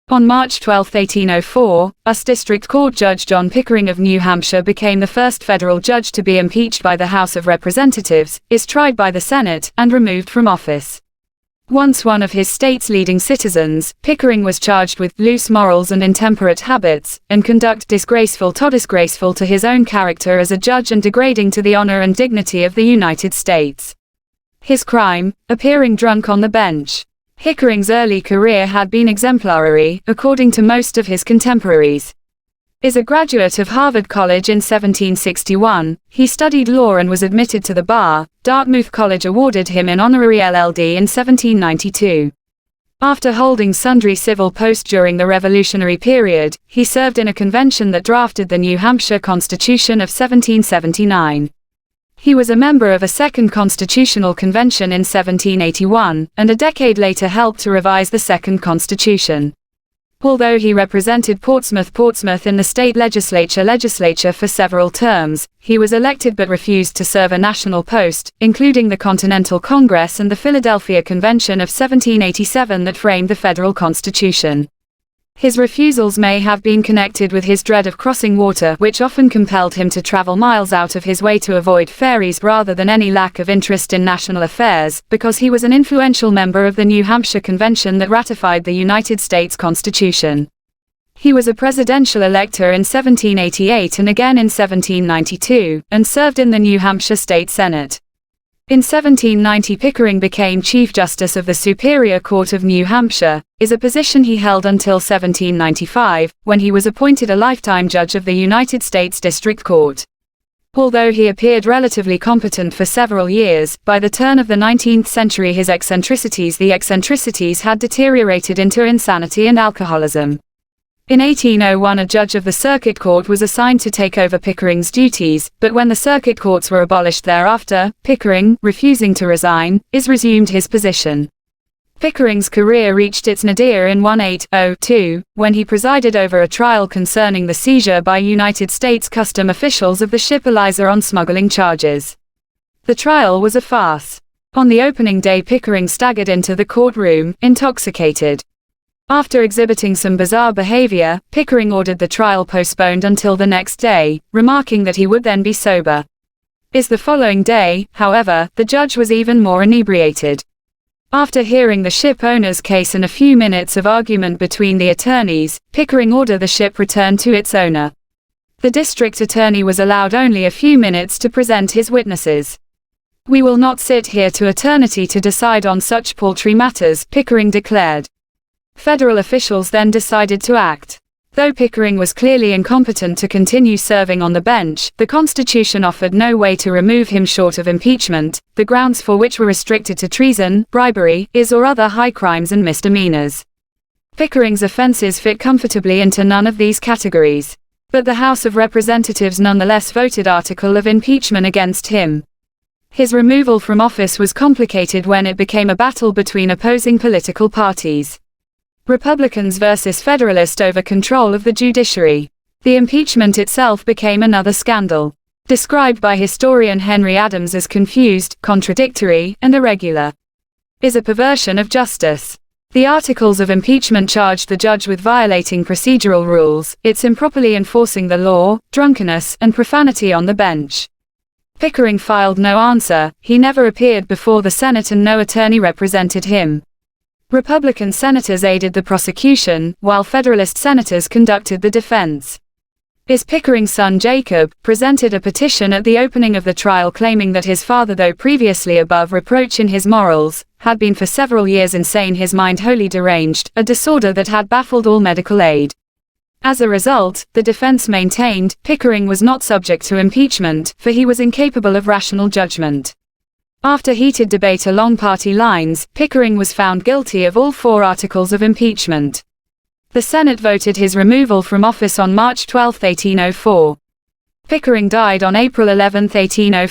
On March 12, 1804, U.S. District Court Judge John Pickering of New Hampshire became the first federal judge to be impeached by the House of Representatives, is tried by the Senate, and removed from office. Once one of his state's leading citizens, Pickering was charged with loose morals and intemperate habits, and conduct disgraceful to his own character as a judge and degrading to the honor and dignity of the United States. His crime: appearing drunk on the bench. Pickering's early career had been exemplary, according to most of his contemporaries. As a graduate of Harvard College in 1761, he studied law and was admitted to the bar. Dartmouth College awarded him an honorary LL.D. in 1792. After holding sundry civil posts during the Revolutionary period, he served in a convention that drafted the New Hampshire Constitution of 1779. He was a member of a second constitutional convention in 1781, and a decade later helped to revise the second constitution. Although he represented Portsmouth in the state legislature for several terms, he was elected but refused to serve a national post, including the Continental Congress and the Philadelphia Convention of 1787 that framed the federal constitution. His refusals may have been connected with his dread of crossing water, which often compelled him to travel miles out of his way to avoid ferries, rather than any lack of interest in national affairs, because he was an influential member of the New Hampshire Convention that ratified the United States Constitution. He was a presidential elector in 1788 and again in 1792, and served in the New Hampshire State Senate. In 1790 Pickering became Chief Justice of the Superior Court of New Hampshire, is a position he held until 1795, when he was appointed a lifetime judge of the United States District Court. Although he appeared relatively competent for several years, by the turn of the 19th century the eccentricities had deteriorated into insanity and alcoholism. In 1801 a judge of the circuit court was assigned to take over Pickering's duties, but when the circuit courts were abolished thereafter, Pickering, refusing to resign, resumed his position. Pickering's career reached its nadir in 1802, when he presided over a trial concerning the seizure by United States custom officials of the ship Eliza on smuggling charges. The trial was a farce. On the opening day Pickering staggered into the courtroom, intoxicated. After exhibiting some bizarre behavior, Pickering ordered the trial postponed until the next day, remarking that he would then be sober. The following day, however, the judge was even more inebriated. After hearing the ship owner's case and a few minutes of argument between the attorneys, Pickering ordered the ship returned to its owner. The district attorney was allowed only a few minutes to present his witnesses. "We will not sit here to eternity to decide on such paltry matters," Pickering declared. Federal officials then decided to act. Though Pickering was clearly incompetent to continue serving on the bench, the Constitution offered no way to remove him short of impeachment, the grounds for which were restricted to treason, bribery, or other high crimes and misdemeanors. Pickering's offenses fit comfortably into none of these categories. But the House of Representatives nonetheless voted article of impeachment against him. His removal from office was complicated when it became a battle between opposing political parties. Republicans versus Federalists over control of the judiciary. The impeachment itself became another scandal, described by historian Henry Adams as confused, contradictory, and irregular. A perversion of justice. The articles of impeachment charged the judge with violating procedural rules, improperly enforcing the law, drunkenness, and profanity on the bench. Pickering filed no answer, he never appeared before the Senate and no attorney represented him. Republican senators aided the prosecution, while Federalist senators conducted the defense. Pickering's son Jacob presented a petition at the opening of the trial claiming that his father, though previously above reproach in his morals, had been for several years insane, his mind wholly deranged, a disorder that had baffled all medical aid. As a result, the defense maintained, Pickering was not subject to impeachment, for he was incapable of rational judgment. After heated debate along party lines, Pickering was found guilty of all 4 articles of impeachment. The Senate voted his removal from office on March 12, 1804. Pickering died on April 11, 1805.